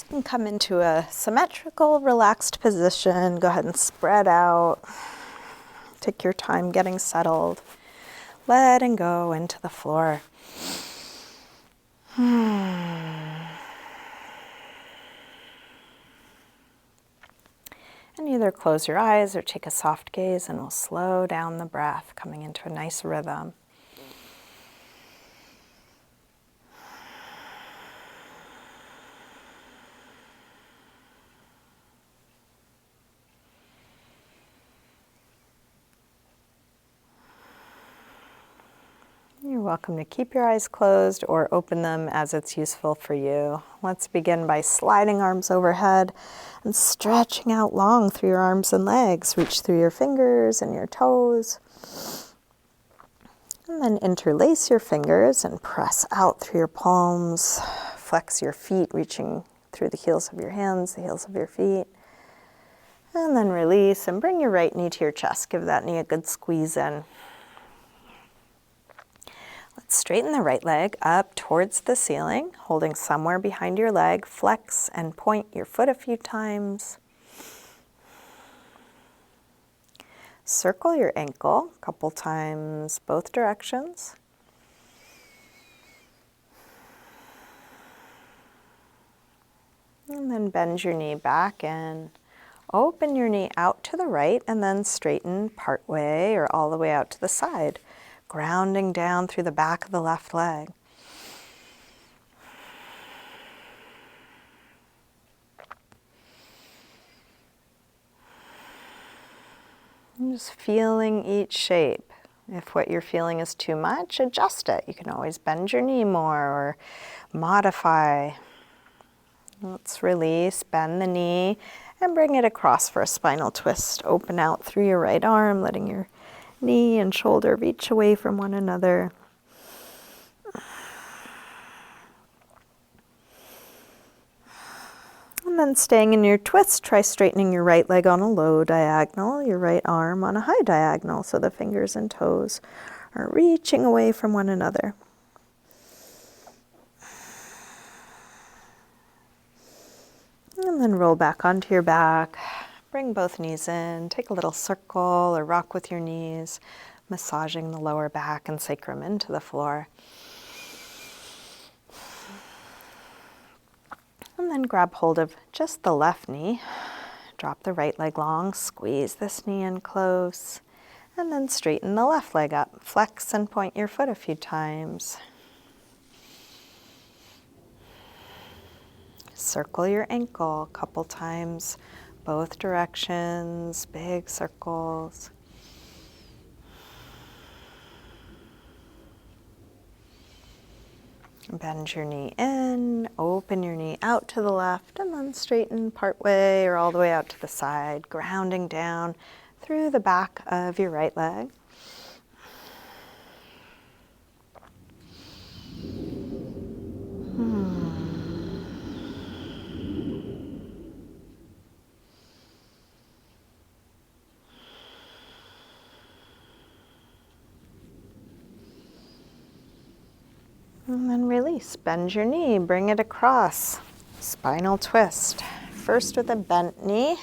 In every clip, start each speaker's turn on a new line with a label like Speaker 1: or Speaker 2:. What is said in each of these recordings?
Speaker 1: So you can come into a symmetrical, relaxed position. Go ahead and spread out. Take your time getting settled. Letting go into the floor. And either close your eyes or take a soft gaze, and we'll slow down the breath, coming into a nice rhythm. You're welcome to keep your eyes closed or open them as it's useful for you. Let's begin by sliding arms overhead and stretching out long through your arms and legs. Reach through your fingers and your toes. And then interlace your fingers and press out through your palms. Flex your feet, reaching through the heels of your hands, the heels of your feet. And then release and bring your right knee to your chest. Give that knee a good squeeze in. Let's straighten the right leg up towards the ceiling, holding somewhere behind your leg. Flex and point your foot a few times. Circle your ankle a couple times, both directions. And then bend your knee back in. Open your knee out to the right and then straighten part way or all the way out to the side, grounding down through the back of the left leg. And just feeling each shape. If what you're feeling is too much, adjust it. You can always bend your knee more or modify. Let's release, bend the knee, and bring it across for a spinal twist. Open out through your right arm, letting your knee and shoulder reach away from one another. And then staying in your twist, try straightening your right leg on a low diagonal, your right arm on a high diagonal, so the fingers and toes are reaching away from one another. And then roll back onto your back. Bring both knees in. Take a little circle or rock with your knees, massaging the lower back and sacrum into the floor. And then grab hold of just the left knee. Drop the right leg long. Squeeze this knee in close. And then straighten the left leg up. Flex and point your foot a few times. Circle your ankle a couple times, both directions, big circles. Bend your knee in, open your knee out to the left, and then straighten part way or all the way out to the side, grounding down through the back of your right leg. And then release. Bend your knee, bring it across. Spinal twist. First with a bent knee.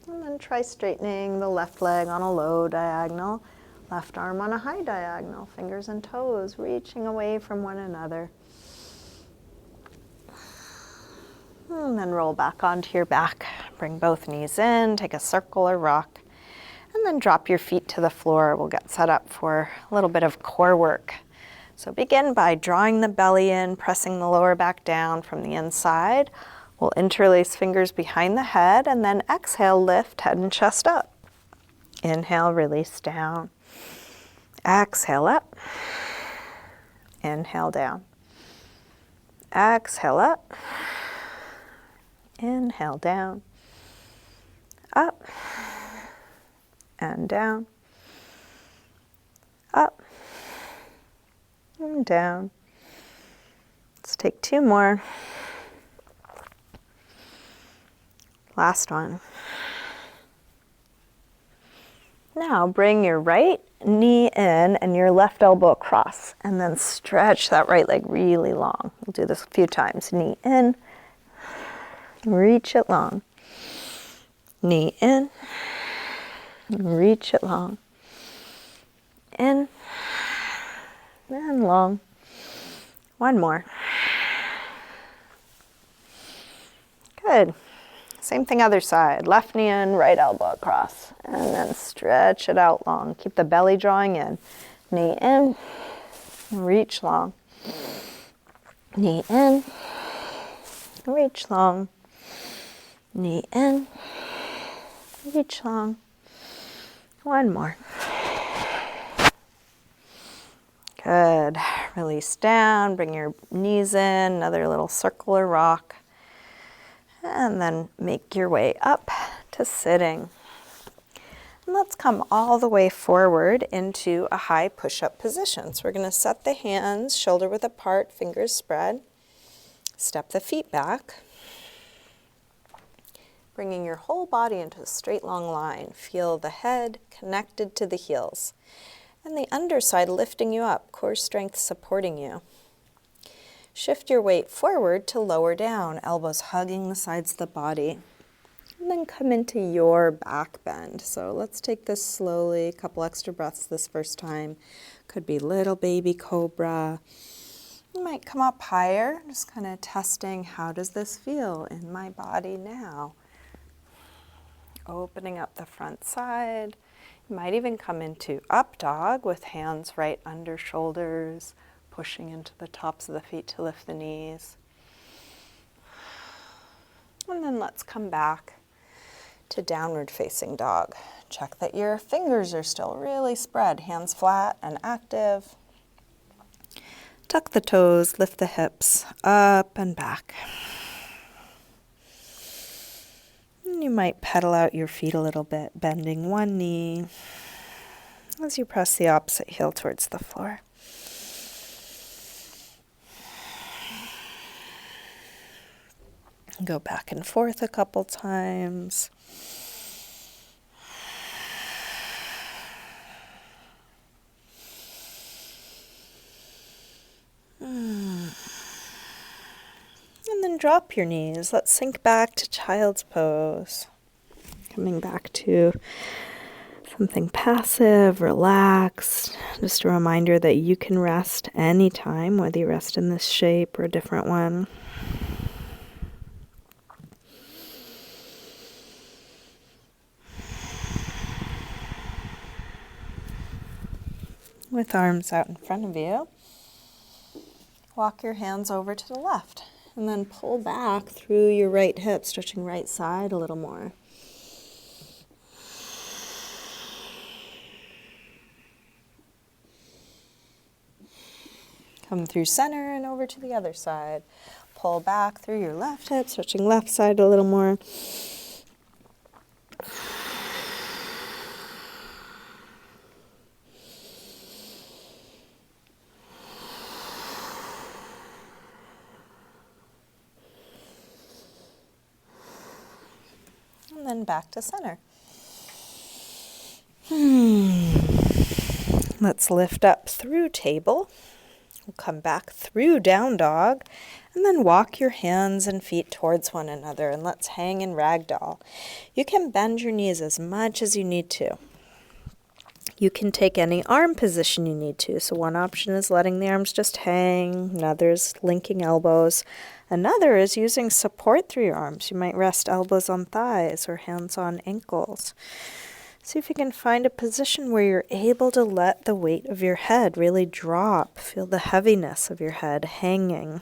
Speaker 1: And then try straightening the left leg on a low diagonal, left arm on a high diagonal, fingers and toes reaching away from one another. And then roll back onto your back. Bring both knees in, take a circle or rock. And then drop your feet to the floor. We'll get set up for a little bit of core work. So begin by drawing the belly in, pressing the lower back down from the inside. We'll interlace fingers behind the head and then exhale, lift head and chest up. Inhale, release down. Exhale up. Inhale down. Exhale up. Inhale down. Up. And down, up, and down. Let's take two more. Last one. Now bring your right knee in and your left elbow across, and then stretch that right leg really long. We'll do this a few times. Knee in, reach it long. Knee in, reach it long. In and long. One more. Good. Same thing other side. Left knee in, right elbow across. And then stretch it out long. Keep the belly drawing in. Knee in, reach long. Knee in, reach long. Knee in, reach long. One more. Good. Release down, bring your knees in, another little circle or rock. And then make your way up to sitting. And let's come all the way forward into a high push-up position. So we're going to set the hands shoulder width apart, fingers spread. Step the feet back. Bringing your whole body into a straight long line. Feel the head connected to the heels. And the underside lifting you up, core strength supporting you. Shift your weight forward to lower down, elbows hugging the sides of the body. And then come into your back bend. So let's take this slowly, a couple extra breaths this first time. Could be little baby cobra. You might come up higher, just kind of testing, how does this feel in my body now? Opening up the front side. You might even come into up dog with hands right under shoulders, pushing into the tops of the feet to lift the knees. And then let's come back to downward facing dog. Check that your fingers are still really spread, hands flat and active. Tuck the toes, lift the hips up and back. And you might pedal out your feet a little bit, bending one knee as you press the opposite heel towards the floor. Go back and forth a couple times. And then drop your knees. Let's sink back to child's pose. Coming back to something passive, relaxed. Just a reminder that you can rest anytime, whether you rest in this shape or a different one. With arms out in front of you, walk your hands over to the left and then pull back through your right hip, stretching right side a little more. Come through center and over to the other side. Pull back through your left hip, stretching left side a little more. And then back to center. Let's lift up through table. We'll come back through down dog, and then walk your hands and feet towards one another, and let's hang in ragdoll. You can bend your knees as much as you need to. You can take any arm position you need to. So one option is letting the arms just hang, another is linking elbows. Another is using support through your arms. You might rest elbows on thighs or hands on ankles. See if you can find a position where you're able to let the weight of your head really drop. Feel the heaviness of your head hanging.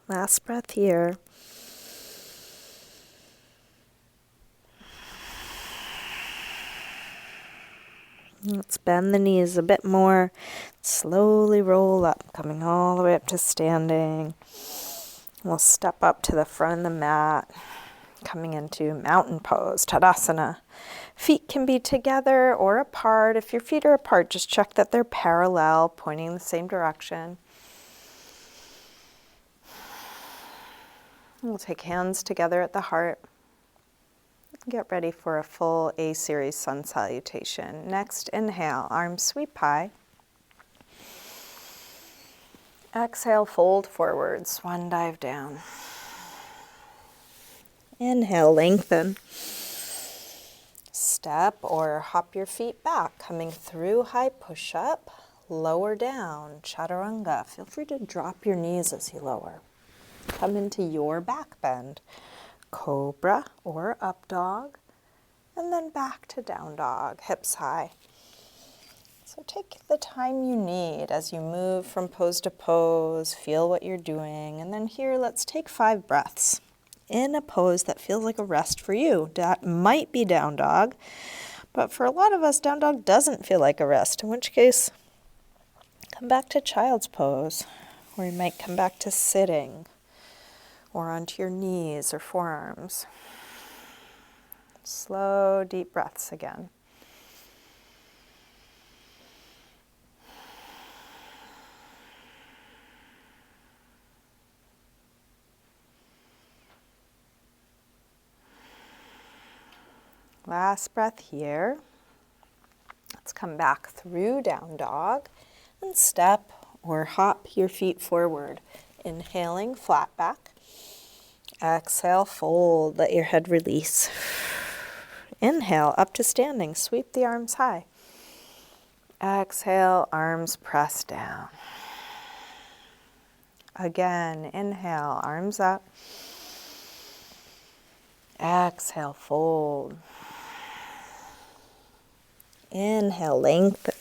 Speaker 1: Last breath here. Let's bend the knees a bit more. Slowly roll up, coming all the way up to standing. We'll step up to the front of the mat. Coming into mountain pose, Tadasana. Feet can be together or apart. If your feet are apart, just check that they're parallel, pointing in the same direction. We'll take hands together at the heart. Get ready for a full A-series sun salutation. Next, inhale, arms sweep high. Exhale, fold forward, swan dive down. Inhale, lengthen. Step or hop your feet back, coming through high push-up, lower down, chaturanga. Feel free to drop your knees as you lower. Come into your back bend, cobra or up dog, and then back to down dog, hips high. So take the time you need as you move from pose to pose, feel what you're doing, and then here let's take 5 breaths in a pose that feels like a rest for you. That might be down dog, but for a lot of us, down dog doesn't feel like a rest, in which case, come back to child's pose, or you might come back to sitting, or onto your knees or forearms. Slow, deep breaths again. Last breath here. Let's come back through down dog and step or hop your feet forward. Inhaling, flat back. Exhale, fold, let your head release. Inhale, up to standing, sweep the arms high. Exhale, arms press down. Again, inhale, arms up. Exhale, fold. Inhale, lengthen.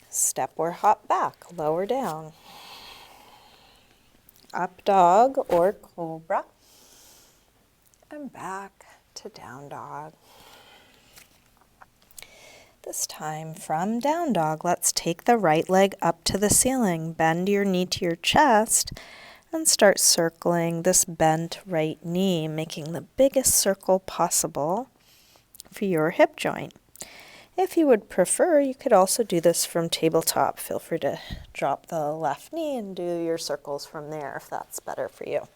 Speaker 1: Step or hop back, lower down. Up dog or cobra. And back to down dog. This time from down dog, let's take the right leg up to the ceiling. Bend your knee to your chest and start circling this bent right knee, making the biggest circle possible for your hip joint. If you would prefer, you could also do this from tabletop. Feel free to drop the left knee and do your circles from there if that's better for you.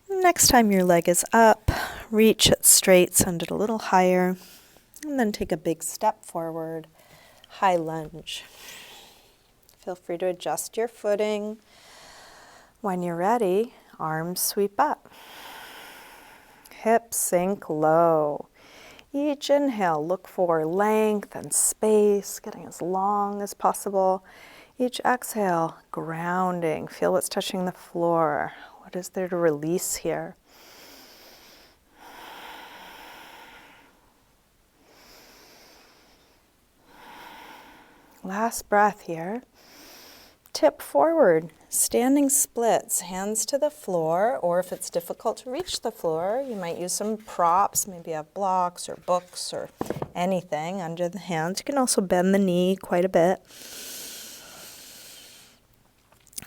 Speaker 1: Next time your leg is up, reach it straight, send it a little higher, and then take a big step forward, high lunge. Feel free to adjust your footing. When you're ready, arms sweep up. Hips sink low. Each inhale, look for length and space, getting as long as possible. Each exhale, grounding. Feel what's touching the floor. What is there to release here? Last breath here. Tip forward, standing splits, hands to the floor, or if it's difficult to reach the floor, you might use some props, maybe have blocks or books or anything under the hands. You can also bend the knee quite a bit.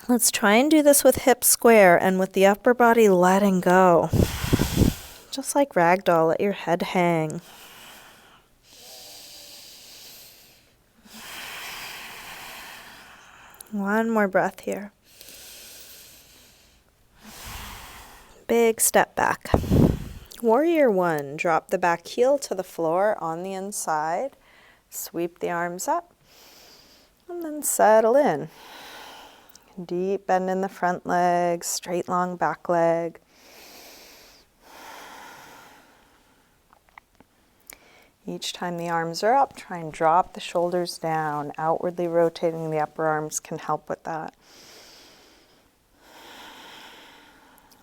Speaker 1: Let's try and do this with hips square and with the upper body letting go. Just like ragdoll, let your head hang. One more breath here. Big step back. Warrior one, drop the back heel to the floor on the inside. Sweep the arms up. And then settle in. Deep bend in the front leg, straight long back leg. Each time the arms are up, try and drop the shoulders down. Outwardly rotating the upper arms can help with that.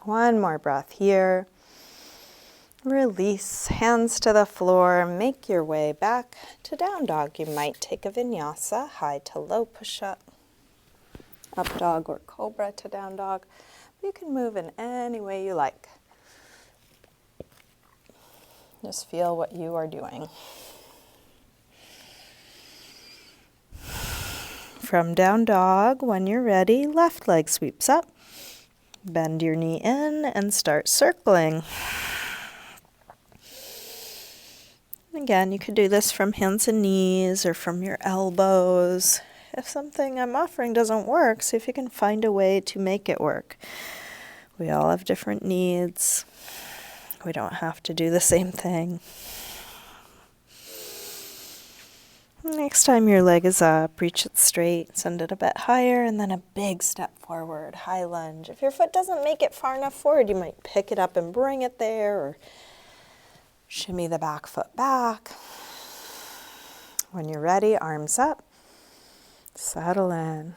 Speaker 1: One more breath here. Release, hands to the floor. Make your way back to down dog. You might take a vinyasa, high to low push-up. Up dog or cobra to down dog. You can move in any way you like. Just feel what you are doing. from down dog, when you're ready, left leg sweeps up. Bend your knee in and start circling. Again, you could do this from hands and knees or from your elbows. If something I'm offering doesn't work, see if you can find a way to make it work. We all have different needs. We don't have to do the same thing. Next time your leg is up, reach it straight, send it a bit higher, and then a big step forward, high lunge. If your foot doesn't make it far enough forward, you might pick it up and bring it there, or shimmy the back foot back. When you're ready, arms up, settle in.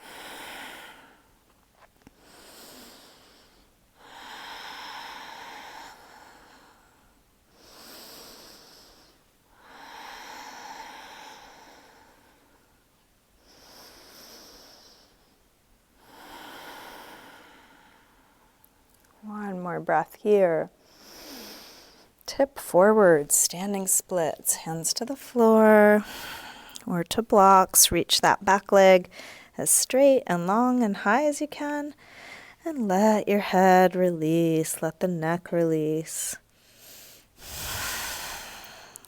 Speaker 1: One more breath here. Tip forward, standing splits, hands to the floor or to blocks. Reach that back leg as straight and long and high as you can, and let your head release, let the neck release.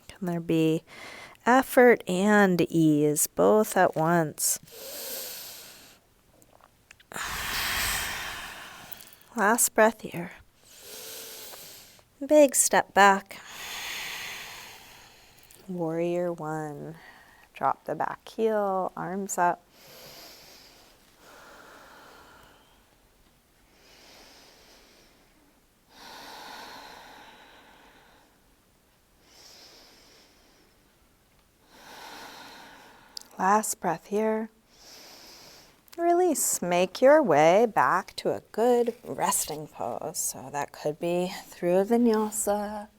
Speaker 1: Can there be effort and ease, both at once? Last breath here. Big step back. Warrior one. Drop the back heel, arms up. Last breath here. Release. Make your way back to a good resting pose. So that could be through a vinyasa.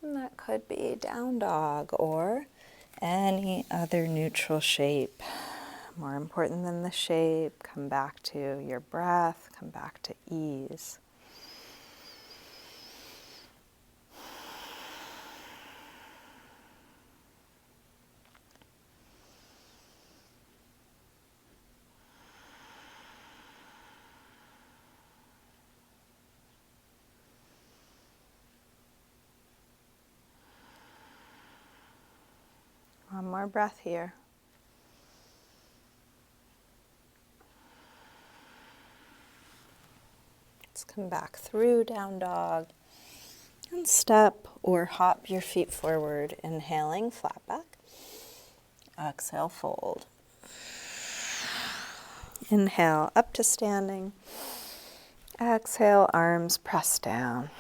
Speaker 1: And that could be down dog or any other neutral shape. More important than the shape, come back to your breath, come back to ease. One more breath here. Let's come back through down dog and step or hop your feet forward. Inhaling, flat back. Exhale, fold. Inhale, up to standing. Exhale, arms press down.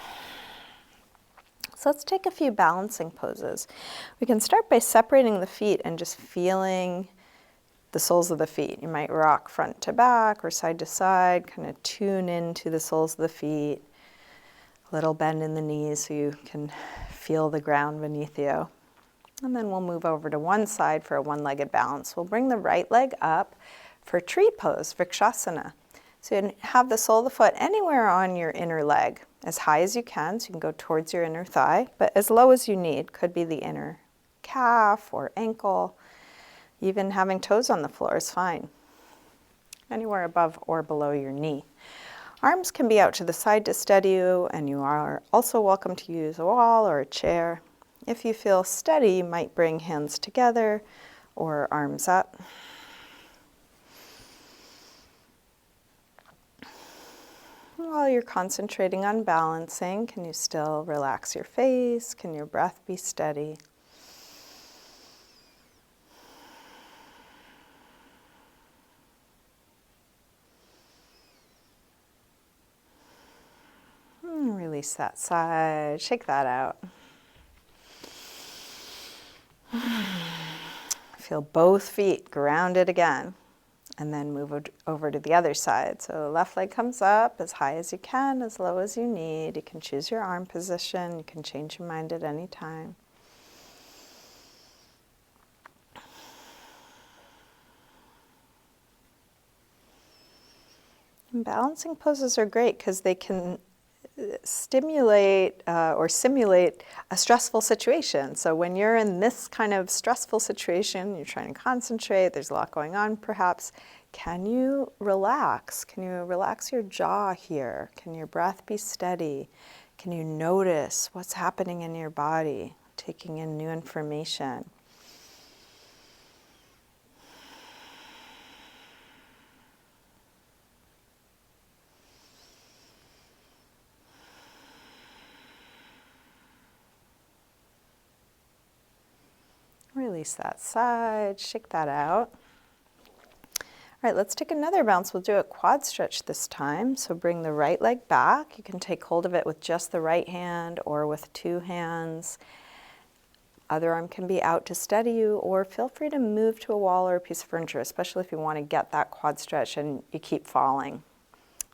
Speaker 1: So let's take a few balancing poses. We can start by separating the feet and just feeling the soles of the feet. You might rock front to back or side to side, kind of tune into the soles of the feet. A little bend in the knees so you can feel the ground beneath you. And then we'll move over to one side for a one-legged balance. We'll bring the right leg up for tree pose, Viksasana. So you have the sole of the foot anywhere on your inner leg, as high as you can, so you can go towards your inner thigh, but as low as you need. Could be the inner calf or ankle. Even having toes on the floor is fine. Anywhere above or below your knee. Arms can be out to the side to steady you, and you are also welcome to use a wall or a chair. If you feel steady, you might bring hands together or arms up. While you're concentrating on balancing, can you still relax your face? Can your breath be steady? Release that side, shake that out. Feel both feet grounded again. And then move over to the other side. So left leg comes up as high as you can, as low as you need. You can choose your arm position. You can change your mind at any time. And balancing poses are great because they can stimulate or simulate a stressful situation. So when you're in this kind of stressful situation, you're trying to concentrate, there's a lot going on perhaps, can you relax? Can you relax your jaw here? Can your breath be steady? Can you notice what's happening in your body, taking in new information? Release that side, shake that out. All right, let's take another bounce. We'll do a quad stretch this time. So bring the right leg back. You can take hold of it with just the right hand or with two hands. Other arm can be out to steady you, or feel free to move to a wall or a piece of furniture, especially if you want to get that quad stretch and you keep falling.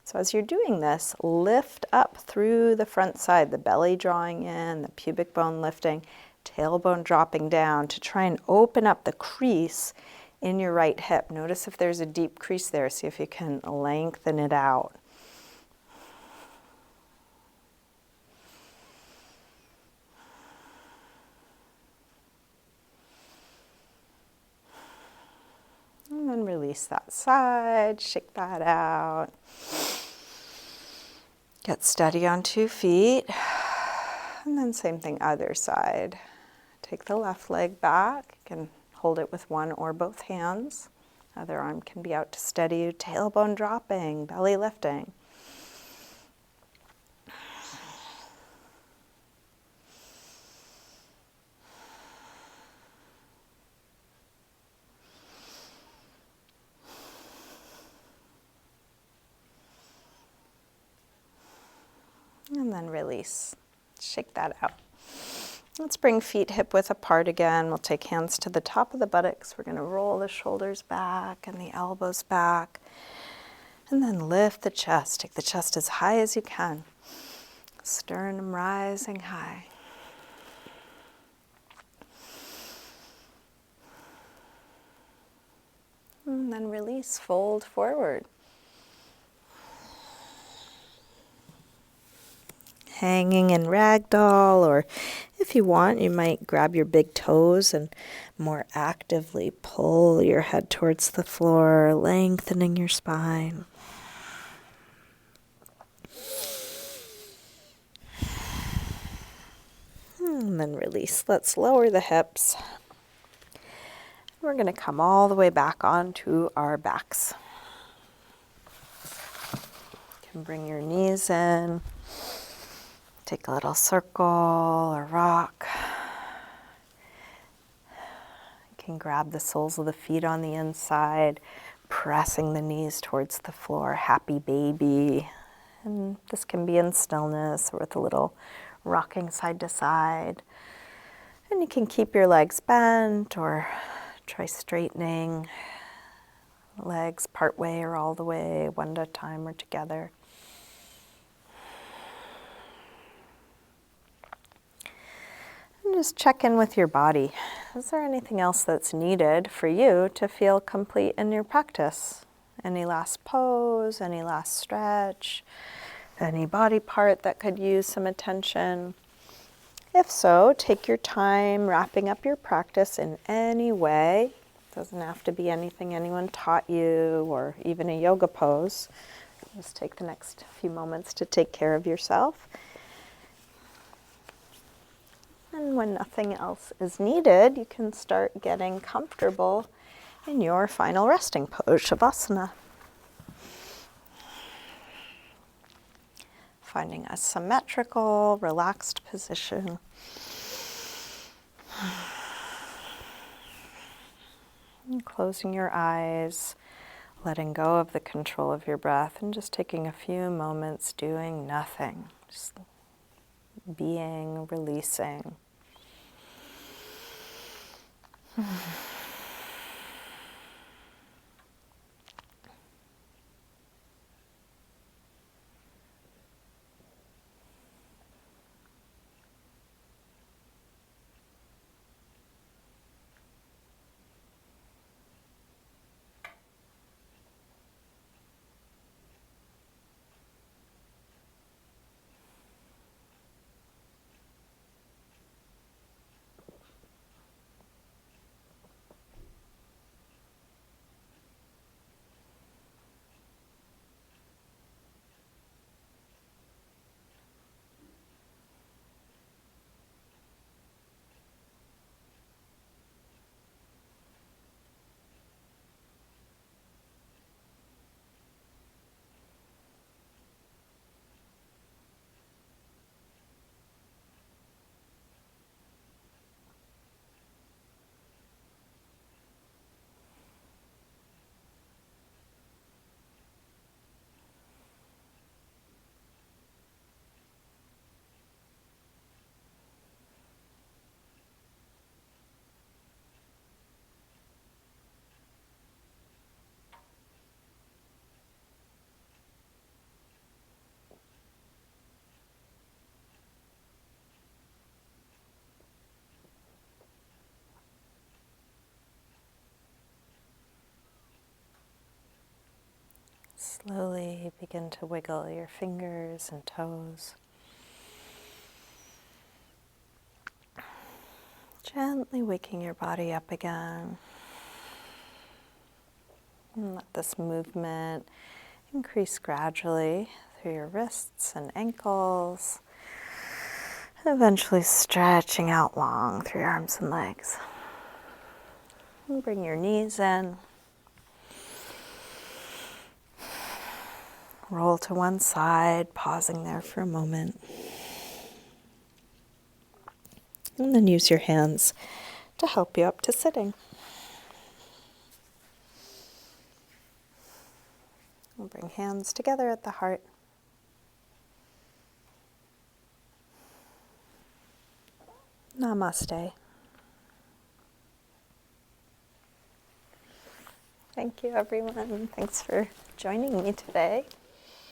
Speaker 1: So as you're doing this, lift up through the front side, the belly drawing in, the pubic bone lifting, tailbone dropping down to try and open up the crease in your right hip. Notice if there's a deep crease there. See if you can lengthen it out. And then release that side, shake that out. Get steady on 2 feet. And then same thing, other side. Take the left leg back. You can hold it with one or both hands. Other arm can be out to steady you. Tailbone dropping, belly lifting. And then release. Shake that out. Let's bring feet hip width apart again. We'll take hands to the top of the buttocks. We're going to roll the shoulders back and the elbows back. And then lift the chest. Take the chest as high as you can. Sternum rising high. And then release, fold forward. Hanging in ragdoll, or if you want, you might grab your big toes and more actively pull your head towards the floor, lengthening your spine. And then release. Let's lower the hips. We're going to come all the way back onto our backs. You can bring your knees in. Take a little circle or rock. You can grab the soles of the feet on the inside, pressing the knees towards the floor, happy baby. And this can be in stillness or with a little rocking side to side. And you can keep your legs bent or try straightening legs part way or all the way, one at a time or together. Just check in with your body. Is there anything else that's needed for you to feel complete in your practice? Any last pose, any last stretch, any body part that could use some attention? If so, take your time wrapping up your practice in any way. It doesn't have to be anything anyone taught you or even a yoga pose. Just take the next few moments to take care of yourself. And when nothing else is needed, you can start getting comfortable in your final resting pose, Shavasana. Finding a symmetrical, relaxed position. And closing your eyes, letting go of the control of your breath, and just taking a few moments doing nothing. Just being, releasing. Slowly begin to wiggle your fingers and toes. Gently waking your body up again. And let this movement increase gradually through your wrists and ankles, and eventually stretching out long through your arms and legs. And bring your knees in. Roll to one side, pausing there for a moment. And then use your hands to help you up to sitting. We'll bring hands together at the heart. Namaste. Thank you, everyone. Thanks for joining me today.